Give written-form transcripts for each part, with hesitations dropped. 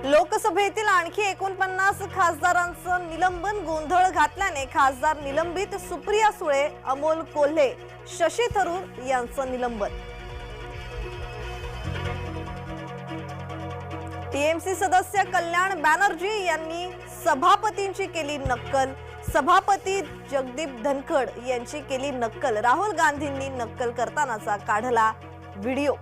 लोकसभेतील आणखी 49 खासदारांचं निलंबन गोंधळ घातल्याने खासदार निलंबित. सुप्रिया सुळे, अमोल कोल्हे, शशी थरूर यांचं निलंबन. टीएमसी सदस्य कल्याण बॅनर्जी यांनी सभापतींची केली नक्कल. सभापती जगदीप धनखड यांची केली नक्कल. राहुल गांधींनी नक्कल करतानाचा काढला व्हिडिओ.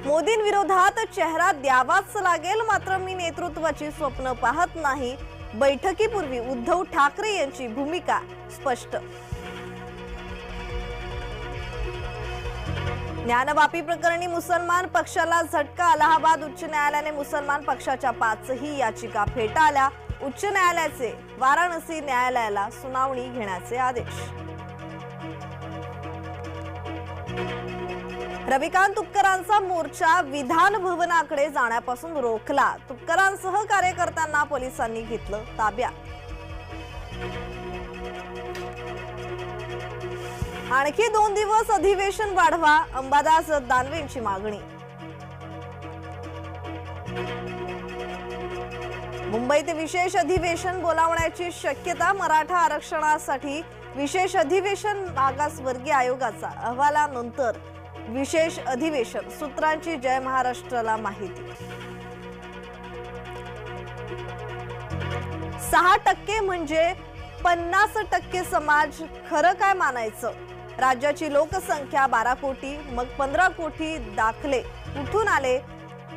मोदींविरोधात चेहरा द्यावाच लागेल, मात्र मी नेतृत्वाची स्वप्न पाहत नाही. बैठकीपूर्वी उद्धव ठाकरे यांची भूमिका स्पष्ट. ज्ञानवापी प्रकरणी मुसलमान पक्षाला झटका. अलाहाबाद उच्च न्यायालयाने मुसलमान पक्षाच्या 5ही याचिका फेटाळल्या. उच्च न्यायालयाचे वाराणसी न्यायालयाला सुनावणी घेण्याचे आदेश. रविकांत तुपकरांचा मोर्चा विधान भवनाकडे जाण्यापासून रोखला. तुपकरांसह कार्यकर्त्यांना पोलिसांनी घेतलं ताब्यात. आणखी 2 दिवस अधिवेशन वाढवा, अंबादास दानवेंची मागणी. मुंबईत विशेष अधिवेशन बोलावण्याची शक्यता. मराठा आरक्षणासाठी विशेष अधिवेशन. मागासवर्गीय आयोगाचा अहवालानंतर विशेष अधिवेशन. सूत्रांची जय महाराष्ट्राला माहिती. 6% म्हणजे 50% समाज. खरं काय मानायचं? राज्याची लोकसंख्या 12 कोटी, मग 15 कोटी दाखले कुठून आले?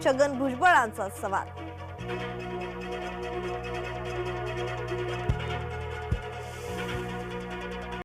छगन भुजबळांचा सवाल.